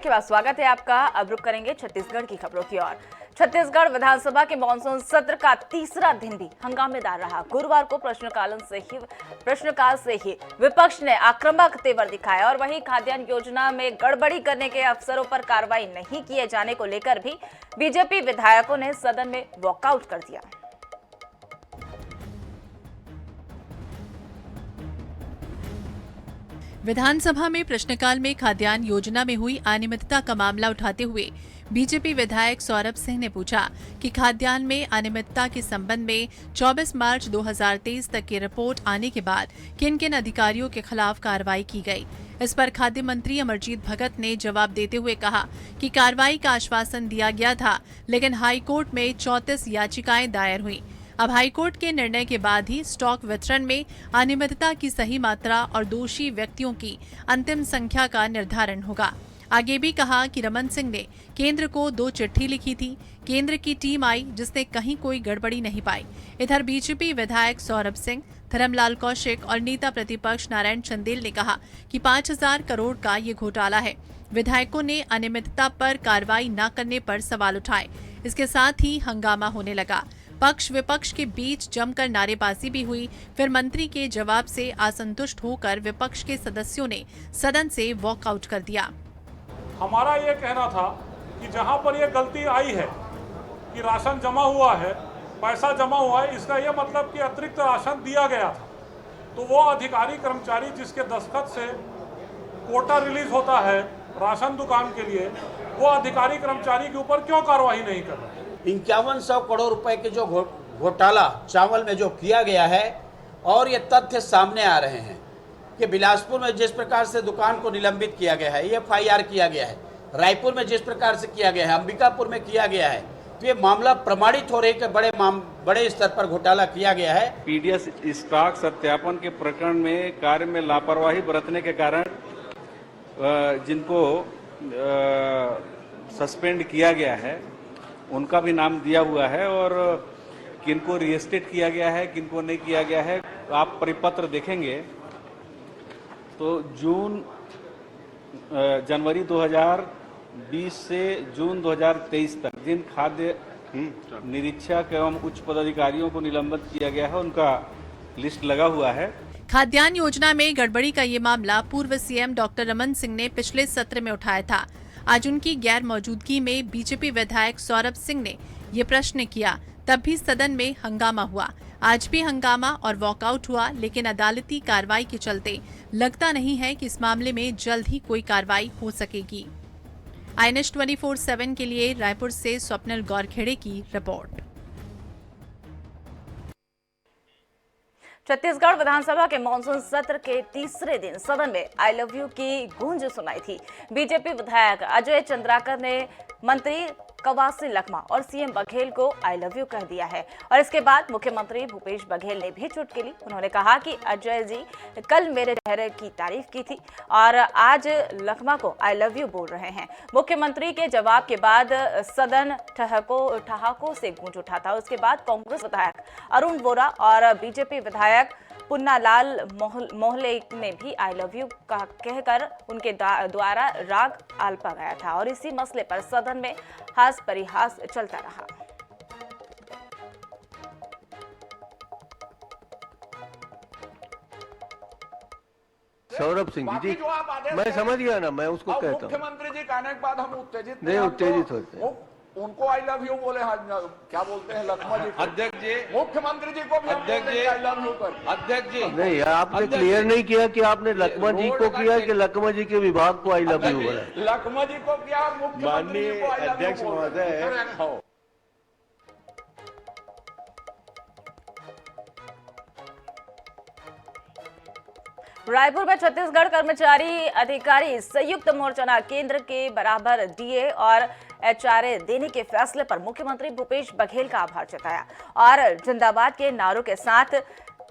Break के बाद स्वागत है आपका। अब रुक करेंगे छत्तीसगढ़ की खबरों की ओर। छत्तीसगढ़ विधानसभा के मानसून सत्र का तीसरा दिन भी हंगामेदार रहा। गुरुवार को प्रश्नकाल से ही विपक्ष ने आक्रामक तेवर दिखाया और वहीं खाद्यान्न योजना में गड़बड़ी करने के अफसरों पर कार्रवाई नहीं किए जाने को लेकर भी बीजेपी विधायकों ने सदन में वॉकआउट कर दिया। विधानसभा में प्रश्नकाल में खाद्यान्न योजना में हुई अनियमितता का मामला उठाते हुए बीजेपी विधायक सौरभ सिंह ने पूछा कि खाद्यान्न में अनियमितता के संबंध में 24 मार्च 2023 तक की रिपोर्ट आने के बाद किन किन अधिकारियों के खिलाफ कार्रवाई की गई। इस पर खाद्य मंत्री अमरजीत भगत ने जवाब देते हुए कहा कि कार्रवाई का आश्वासन दिया गया था, लेकिन हाईकोर्ट में 34 याचिकाएं दायर हुई। अब हाईकोर्ट के निर्णय के बाद ही स्टॉक वितरण में अनियमितता की सही मात्रा और दोषी व्यक्तियों की अंतिम संख्या का निर्धारण होगा। आगे भी कहा कि रमन सिंह ने केंद्र को 2 चिट्ठी लिखी थी। केंद्र की टीम आई जिसने कहीं कोई गड़बड़ी नहीं पाई। इधर बीजेपी विधायक सौरभ सिंह, धर्मलाल कौशिक और नेता प्रतिपक्ष नारायण चंदेल ने कहा कि 5,000 करोड़ का ये घोटाला है। विधायकों ने अनियमितता पर कार्रवाई न करने पर सवाल उठाए। इसके साथ ही हंगामा होने लगा। पक्ष विपक्ष के बीच जमकर नारेबाजी भी हुई। फिर मंत्री के जवाब से असंतुष्ट होकर विपक्ष के सदस्यों ने सदन से वॉकआउट कर दिया। हमारा ये कहना था कि जहां पर ये गलती आई है कि राशन जमा हुआ है, पैसा जमा हुआ है, इसका ये मतलब कि अतिरिक्त राशन दिया गया था, तो वो अधिकारी कर्मचारी जिसके दस्तखत से कोटा रिलीज होता है राशन दुकान के लिए, वो अधिकारी कर्मचारी के ऊपर क्यों कार्रवाई नहीं कर रहे? 5100 करोड़ रुपए के जो घोटाला चावल में जो किया गया है, और ये तथ्य सामने आ रहे हैं कि बिलासपुर में जिस प्रकार से दुकान को निलंबित किया गया है, FIR किया गया है, रायपुर में जिस प्रकार से किया गया है, अंबिकापुर में किया गया है, तो ये मामला प्रमाणित हो रही है कि बड़े स्तर पर घोटाला किया गया है। पीडीएस स्टॉक सत्यापन के प्रकरण में कार्य में लापरवाही बरतने के कारण जिनको सस्पेंड किया गया है उनका भी नाम दिया हुआ है, और किनको रीएस्टेट किया गया है, किनको नहीं किया गया है। आप परिपत्र देखेंगे तो जनवरी 2020 से जून 2023 तक जिन खाद्य निरीक्षक एवं उच्च पदाधिकारियों को निलंबित किया गया है उनका लिस्ट लगा हुआ है। खाद्यान्न योजना में गड़बड़ी का ये मामला पूर्व सीएम डॉक्टर रमन सिंह ने पिछले सत्र में उठाया था। आज उनकी गैर मौजूदगी में बीजेपी विधायक सौरभ सिंह ने ये प्रश्न किया, तब भी सदन में हंगामा हुआ। आज भी हंगामा और वॉकआउट हुआ, लेकिन अदालती कार्रवाई के चलते लगता नहीं है कि इस मामले में जल्द ही कोई कार्रवाई हो सकेगी। INS 24/7 के लिए रायपुर से स्वप्निल गौरखेड़े की रिपोर्ट। छत्तीसगढ़ विधानसभा के मानसून सत्र के तीसरे दिन सदन में आई लव यू की गूंज सुनाई थी। बीजेपी विधायक अजय चंद्राकर ने मंत्री कवासी लखमा और सीएम बघेल को आई लव यू कह दिया है, और इसके बाद मुख्यमंत्री भूपेश बघेल ने भी चुटकी ली। उन्होंने कहा कि अजय जी कल मेरे चेहरे की तारीफ की थी और आज लखमा को आई लव यू बोल रहे हैं। मुख्यमंत्री के जवाब के बाद सदन ठहाकों से गूंज उठा था। उसके बाद कांग्रेस विधायक अरुण वोरा और बीजेपी विधायक पुन्नालाल मोहले ने भी आई लव यू कहकर उनके द्वारा राग आलपा गया था, और इसी मसले पर सदन में हास परिहास चलता रहा। सौरभ सिंह जी, मैं समझ गया ना, मैं उसको कहता हूँ। मुख्यमंत्री जी कहने के बाद हम उत्तेजित नहीं, उत्तेजित होते हैं। उनको आई लव यू बोले, क्या बोलते हैं लखमा जी, अध्यक्ष जी, मुख्यमंत्री जी को भी अध्यक्ष जी आई लव यू कर। अध्यक्ष जी नहीं, आपने क्लियर नहीं किया कि आपने लखमा जी को किया कि लखमा जी के विभाग को आई लव यू बोला। लखमा जी को किया, मुख्यमंत्री जी को आई लव यू। अध्यक्ष महोदय, रायपुर में छत्तीसगढ़ कर्मचारी अधिकारी संयुक्त मोर्चा ने केंद्र के बराबर डीए और HRA देने के फैसले पर मुख्यमंत्री भूपेश बघेल का आभार जताया और जिंदाबाद के नारों के साथ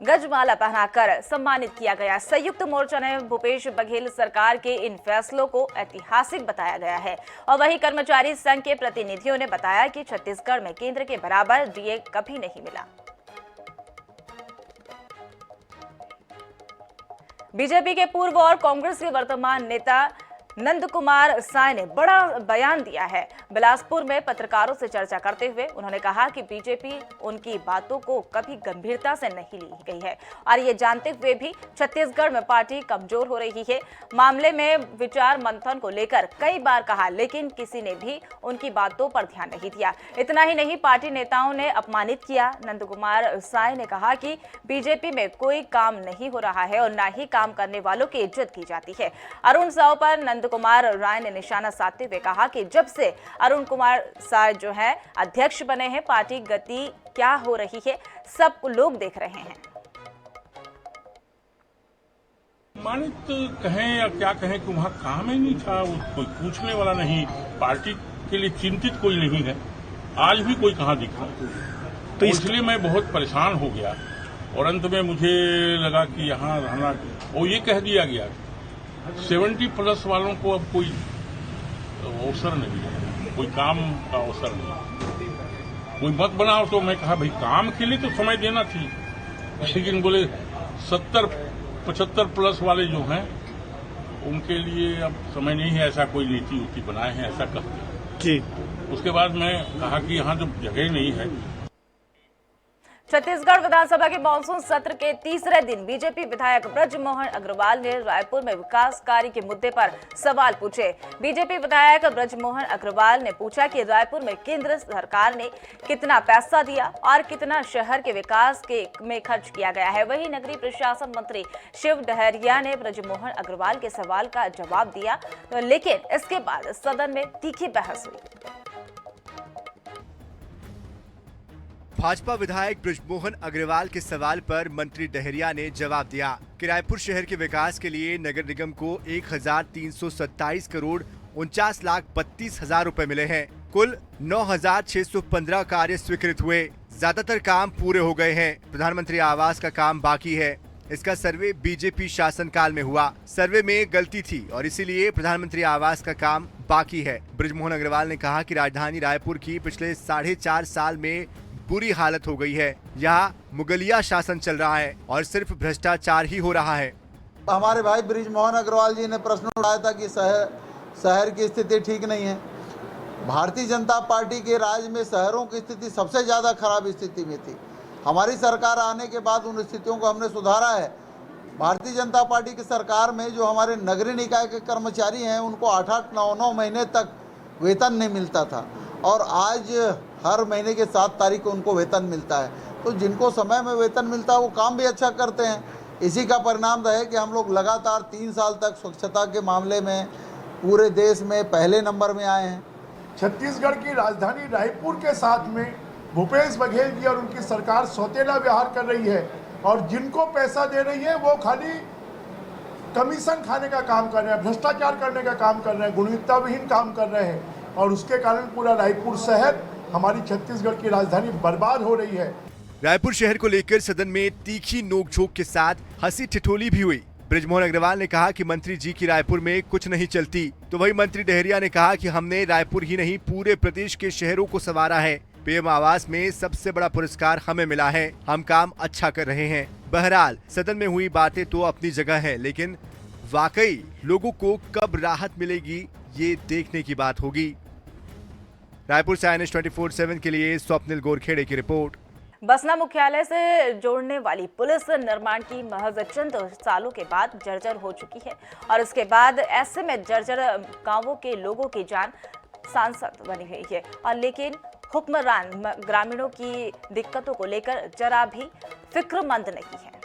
गजमाला पहनाकर सम्मानित किया गया। संयुक्त मोर्चा ने भूपेश बघेल सरकार के इन फैसलों को ऐतिहासिक बताया गया है, और वहीं कर्मचारी संघ के प्रतिनिधियों ने बताया कि छत्तीसगढ़ में केंद्र के बराबर डीए कभी नहीं मिला। बीजेपी के पूर्व और कांग्रेस के वर्तमान नेता नंद कुमार साय ने बड़ा बयान दिया है। बिलासपुर में पत्रकारों से चर्चा करते हुए उन्होंने कहा कि बीजेपी उनकी बातों को कभी गंभीरता से नहीं ली गई है और ये जानते हुए भी छत्तीसगढ़ में पार्टी कमजोर हो रही है। मामले में विचार मंथन को लेकर कई बार कहा, लेकिन किसी ने भी उनकी बातों पर ध्यान नहीं दिया। इतना ही नहीं, पार्टी नेताओं ने अपमानित किया। नंद कुमार साय ने कहा कि बीजेपी में कोई काम नहीं हो रहा है और ना ही काम करने वालों की इज्जत की जाती है। अरुण साव पर नंद कुमार राय ने निशाना साधते हुए कहा कि जब से अरुण कुमार साय जो है अध्यक्ष बने हैं, पार्टी गति क्या हो रही है सब लोग देख रहे हैं। मानित कहें या क्या कहें कि वहाँ काम ही नहीं था, वो कोई पूछने वाला नहीं, पार्टी के लिए चिंतित कोई नहीं है। आज भी कोई कहाँ दिख रहा, तो इसलिए मैं बहुत परेशान हो गया और अंत में मुझे लगा कि यहाँ रहना, वो ये कह दिया गया 70+ वालों को अब कोई अवसर नहीं है, कोई काम का अवसर नहीं, कोई मत बनाओ। तो मैं कहा भाई काम के लिए तो समय देना थी, लेकिन बोले 70-75+ वाले जो हैं उनके लिए अब समय नहीं है, ऐसा कोई नीति उति बनाए हैं, ऐसा कहते जी। उसके बाद मैं कहा कि यहाँ जो जगह नहीं है। छत्तीसगढ़ विधानसभा के मानसून सत्र के तीसरे दिन बीजेपी विधायक ब्रजमोहन अग्रवाल ने रायपुर में विकास कार्य के मुद्दे पर सवाल पूछे। बीजेपी विधायक ब्रजमोहन अग्रवाल ने पूछा कि रायपुर में केंद्र सरकार ने कितना पैसा दिया और कितना शहर के विकास में खर्च किया गया है। वहीं नगरीय प्रशासन मंत्री शिव डहरिया ने ब्रजमोहन अग्रवाल के सवाल का जवाब दिया, लेकिन इसके बाद सदन में तीखी बहस हुई। भाजपा विधायक ब्रजमोहन अग्रवाल के सवाल पर मंत्री डहरिया ने जवाब दिया कि रायपुर शहर के विकास के लिए नगर निगम को 1327 करोड़ 49,32,000 रुपए मिले हैं। कुल 9,615 कार्य स्वीकृत हुए, ज्यादातर काम पूरे हो गए हैं। प्रधानमंत्री आवास का काम बाकी है, इसका सर्वे बीजेपी शासनकाल में हुआ, सर्वे में गलती थी और इसीलिए प्रधानमंत्री आवास का काम बाकी है। ब्रजमोहन अग्रवाल ने कहा कि राजधानी रायपुर की पिछले 4.5 साल में बुरी हालत हो गई है। यहाँ मुगलिया शासन चल रहा है और सिर्फ भ्रष्टाचार ही हो रहा है। हमारे भाई ब्रजमोहन अग्रवाल जी ने प्रश्न उठाया था कि शहर की स्थिति ठीक नहीं है। भारतीय जनता पार्टी के राज में शहरों की स्थिति सबसे ज़्यादा खराब स्थिति में थी। हमारी सरकार आने के बाद उन स्थितियों को हमने सुधारा है। भारतीय जनता पार्टी की सरकार में जो हमारे नगरीय निकाय के कर्मचारी हैं उनको 8-8, 9-9 महीने तक वेतन नहीं मिलता था और आज हर महीने के 7 तारीख को उनको वेतन मिलता है। तो जिनको समय में वेतन मिलता है वो काम भी अच्छा करते हैं। इसी का परिणाम है कि हम लोग लगातार 3 साल तक स्वच्छता के मामले में पूरे देश में पहले नंबर में आए हैं। छत्तीसगढ़ की राजधानी रायपुर के साथ में भूपेश बघेल जी और उनकी सरकार सौतेला व्यवहार कर रही है और जिनको पैसा दे रही है वो खाली कमीशन खाने का काम कर रहे हैं, भ्रष्टाचार करने का काम कर रहे हैं, गुणवत्ता विहीन काम कर रहे हैं और उसके कारण पूरा रायपुर शहर, हमारी छत्तीसगढ़ की राजधानी बर्बाद हो रही है। रायपुर शहर को लेकर सदन में तीखी नोकझोंक के साथ हंसी ठिठोली भी हुई। ब्रजमोहन अग्रवाल ने कहा कि मंत्री जी की रायपुर में कुछ नहीं चलती, तो वही मंत्री डहरिया ने कहा कि हमने रायपुर ही नहीं पूरे प्रदेश के शहरों को संवारा है। पीएम आवास में सबसे बड़ा पुरस्कार हमें मिला है, हम काम अच्छा कर रहे हैं। बहरहाल सदन में हुई बातें तो अपनी जगह है, लेकिन वाकई लोगों को कब राहत मिलेगी ये देखने की बात होगी। रायपुर से INS 24/7 के लिए स्वप्निल गोरखेड़े की रिपोर्ट। बसना मुख्यालय से जोड़ने वाली पुलिस निर्माण की महज चंद सालों के बाद जर्जर हो चुकी है और इसके बाद ऐसे में जर्जर गांवों के लोगों की जान सांसद बनी हुई है और लेकिन हुक्मरान ग्रामीणों की दिक्कतों को लेकर जरा भी फिक्रमंद नहीं है।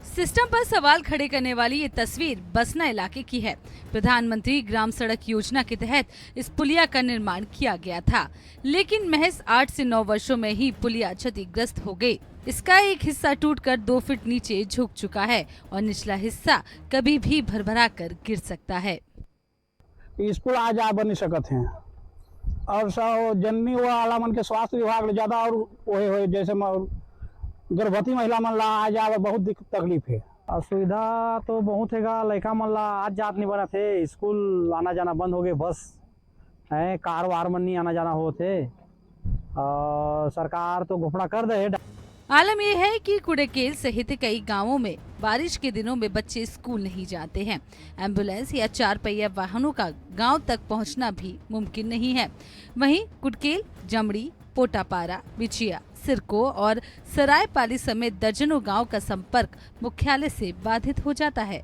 सिस्टम पर सवाल खड़े करने वाली ये तस्वीर बसना इलाके की है। प्रधानमंत्री ग्राम सड़क योजना के तहत इस पुलिया का निर्माण किया गया था, लेकिन महज 8 से 9 वर्षों में ही पुलिया क्षतिग्रस्त हो गई। इसका एक हिस्सा टूटकर 2 फीट नीचे झुक चुका है और निचला हिस्सा कभी भी भरभरा कर गिर सकता है। स्कूल आज आ बनी सकत हैं और जननी वो आला मन के स्वास्थ्य विभाग ले ज्यादा और वो जैसे गर्भवती महिला मन ला आज आवे बहुत तकलीफ है। असुविधा तो बहुत हैगा, लड़का मन ला आज जात नहीं बना थे, स्कूल आना जाना बंद हो गए, बस है कार वार मन नहीं आना जाना होते और सरकार तो घोषणा कर दे। आलम यह है कि कुड़ेकेल सहित कई गांवों में बारिश के दिनों में बच्चे स्कूल नहीं जाते हैं। एम्बुलेंस या 4 पहिया वाहनों का गांव तक पहुंचना भी मुमकिन नहीं है। वहीं कुटकेल, जमड़ी, पोटापारा, बिछिया, सिरको और सरायपाली समेत दर्जनों गांव का संपर्क मुख्यालय से बाधित हो जाता है।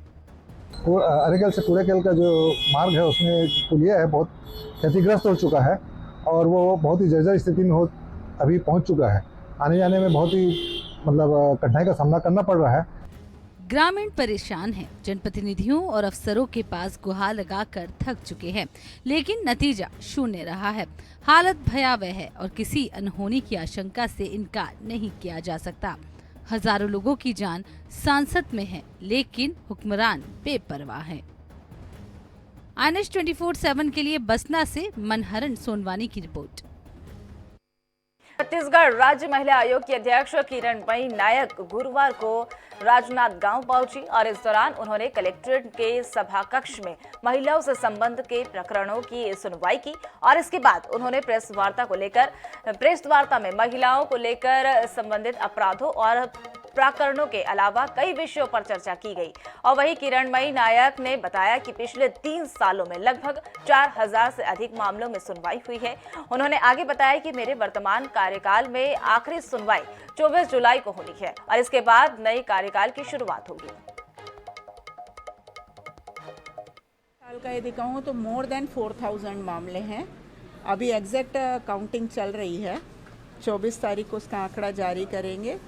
अरेकल से कुड़ेकल का जो मार्ग है उसमें पुलिया है बहुत क्षतिग्रस्त हो चुका है और वो बहुत ही जर्जर स्थिति में अभी पहुंच चुका है। आने जाने में बहुत ही कठिनाई का सामना करना पड़ रहा है। ग्रामीण परेशान हैं, जनप्रतिनिधियों और अफसरों के पास गुहार लगाकर थक चुके हैं, लेकिन नतीजा शून्य रहा है। हालत भयावह है और किसी अनहोनी की आशंका से इनकार नहीं किया जा सकता। हजारों लोगों की जान सांसद में है, लेकिन हुक्मरान बेपरवाह है। INS 24/7 के लिए बसना से मनहरन सोनवानी की रिपोर्ट। छत्तीसगढ़ राज्य महिला आयोग की अध्यक्ष किरणमयी नायक गुरुवार को राजनांद गांव पहुंची और इस दौरान उन्होंने कलेक्ट्रेट के सभा कक्ष में महिलाओं से संबंध के प्रकरणों की सुनवाई की और इसके बाद उन्होंने प्रेस वार्ता में महिलाओं को लेकर संबंधित अपराधों और प्रकरणों के अलावा कई विषयों पर चर्चा की गई। और वहीं किरणमयी नायक ने बताया कि पिछले 3 सालों में लगभग 4000 से अधिक मामलों में सुनवाई हुई है। उन्होंने आगे बताया कि मेरे वर्तमान कार्यकाल में आखिरी सुनवाई 24 जुलाई को होनी है और इसके बाद नए कार्यकाल की शुरुआत होगी। साल का यदि कहूँ तो मोर देन 4000 मामले हैं। अभी एग्जैक्ट काउंटिंग चल रही है। 24 तारीख को उसका आंकड़ा जारी करेंगे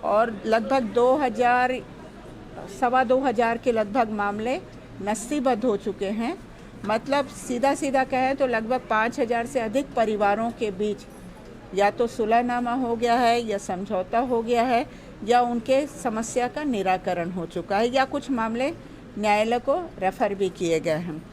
और लगभग 2,000 के लगभग मामले नस्तीबद्ध हो चुके हैं। मतलब सीधा कहें तो लगभग 5000 से अधिक परिवारों के बीच या तो सुलहनामा हो गया है या समझौता हो गया है या उनके समस्या का निराकरण हो चुका है या कुछ मामले न्यायालय को रेफर भी किए गए हैं।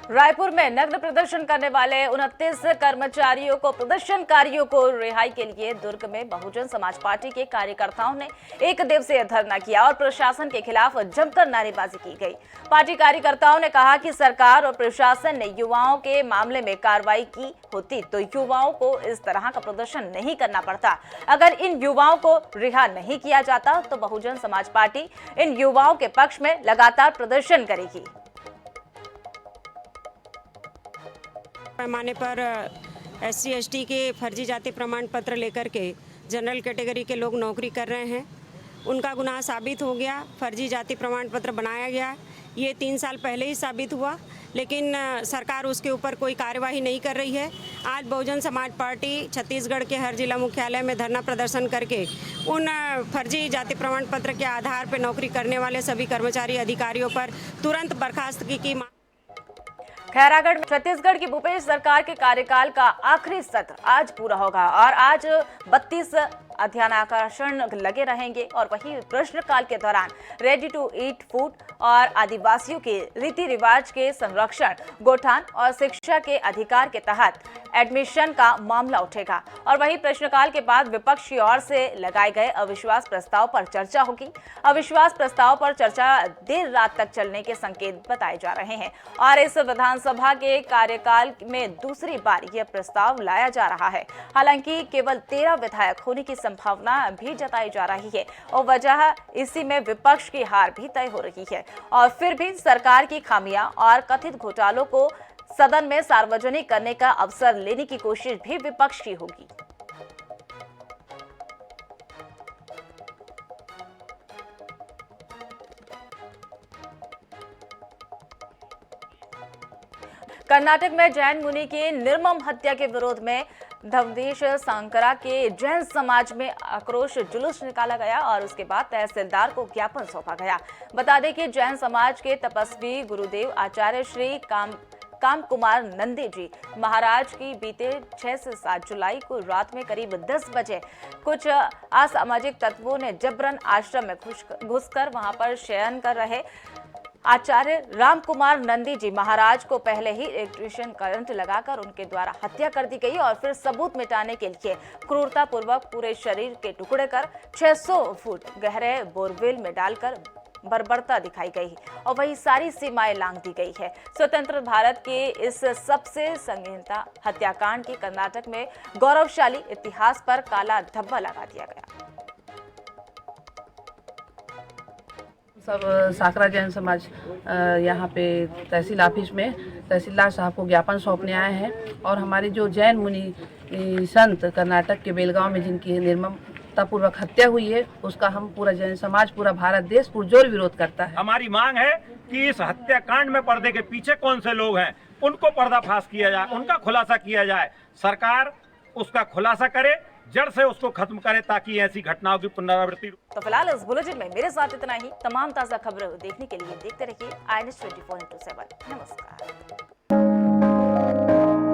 रायपुर में नग्न प्रदर्शन करने वाले 29 प्रदर्शनकारियों को रिहाई के लिए दुर्ग में बहुजन समाज पार्टी के कार्यकर्ताओं ने 1 दिवसीय धरना किया और प्रशासन के खिलाफ जमकर नारेबाजी की गई। पार्टी कार्यकर्ताओं ने कहा कि सरकार और प्रशासन ने युवाओं के मामले में कार्रवाई की होती तो युवाओं को इस तरह का प्रदर्शन नहीं करना पड़ता। अगर इन युवाओं को रिहा नहीं किया जाता तो बहुजन समाज पार्टी इन युवाओं के पक्ष में लगातार प्रदर्शन करेगी। पैमाने पर SC/ST के फर्जी जाति प्रमाण पत्र लेकर के जनरल कैटेगरी के लोग नौकरी कर रहे हैं। उनका गुनाह साबित हो गया, फर्जी जाति प्रमाण पत्र बनाया गया। ये 3 साल पहले ही साबित हुआ, लेकिन सरकार उसके ऊपर कोई कार्यवाही नहीं कर रही है। आज बहुजन समाज पार्टी छत्तीसगढ़ के हर जिला मुख्यालय में धरना प्रदर्शन करके उन फर्जी जाति प्रमाण पत्र के आधार पर नौकरी करने वाले सभी कर्मचारी अधिकारियों पर तुरंत बर्खास्तगी की मांग। खैरागढ़ में छत्तीसगढ़ की भूपेश सरकार के कार्यकाल का आखिरी सत्र आज पूरा होगा और आज 32 ध्यानाकर्षण लगे रहेंगे और वही प्रश्नकाल के दौरान रेडी टू ईट फूड और आदिवासियों के रीति रिवाज के संरक्षण, गोठान और शिक्षा के अधिकार के तहत एडमिशन का मामला उठेगा और वही प्रश्नकाल के बाद विपक्ष की ओर से लगाए गए अविश्वास प्रस्ताव पर चर्चा होगी। अविश्वास प्रस्ताव पर चर्चा देर रात तक चलने के संकेत बताए जा रहे हैं और इस विधानसभा के कार्यकाल में दूसरी बार यह प्रस्ताव लाया जा रहा है। हालांकि केवल 13 विधायक होने की संभावना भी जताई जा रही है और वजह इसी में विपक्ष की हार भी तय हो रही है और फिर भी सरकार की खामियां और कथित घोटालों को सदन में सार्वजनिक करने का अवसर लेने की कोशिश भी विपक्ष की होगी। कर्नाटक में जैन मुनि की निर्मम हत्या के विरोध में धवदेश सांकरा के जैन समाज में आक्रोश जुलूस निकाला गया और उसके बाद तहसीलदार को ज्ञापन सौंपा गया। बता दें कि जैन समाज के तपस्वी गुरुदेव आचार्य श्री काम कुमार नंदी जी महाराज की बीते 6 से 7 जुलाई को रात में करीब 10 बजे कुछ असामाजिक तत्वों ने जबरन आश्रम में घुसकर वहां पर शयन कर रहे आचार्य राम कुमार नंदी जी महाराज को पहले ही इलेक्ट्रिशियन करंट लगाकर उनके द्वारा हत्या कर दी गई और फिर सबूत मिटाने के लिए क्रूरता पूर्वक पूरे शरीर के टुकड़े कर 600 फुट गहरे बोरवेल में डालकर बर्बरता दिखाई गई और वही सारी सीमाएं लांघ दी गई है। स्वतंत्र भारत के इस सबसे संगीनता हत्याकांड की कर्नाटक में गौरवशाली इतिहास पर काला धब्बा लगा दिया गया। सब साकरा जैन समाज यहाँ पे तहसील ऑफिस में तहसीलदार साहब को ज्ञापन सौंपने आए हैं और हमारे जो जैन मुनि संत कर्नाटक के बेलगांव में जिनकी निर्ममतापूर्वक हत्या हुई है उसका हम पूरा जैन समाज, पूरा भारत देश पुरजोर विरोध करता है। हमारी मांग है कि इस हत्याकांड में पर्दे के पीछे कौन से लोग हैं उनको पर्दाफाश किया जाए, उनका खुलासा किया जाए, सरकार उसका खुलासा करे, जड़ से उसको खत्म करे ताकि ऐसी घटनाओं की पुनरावृत्ति। तो फिलहाल इस बुलेटिन में मेरे साथ इतना ही। तमाम ताज़ा खबरें देखने के लिए देखते रहिए INS 24/7। नमस्कार।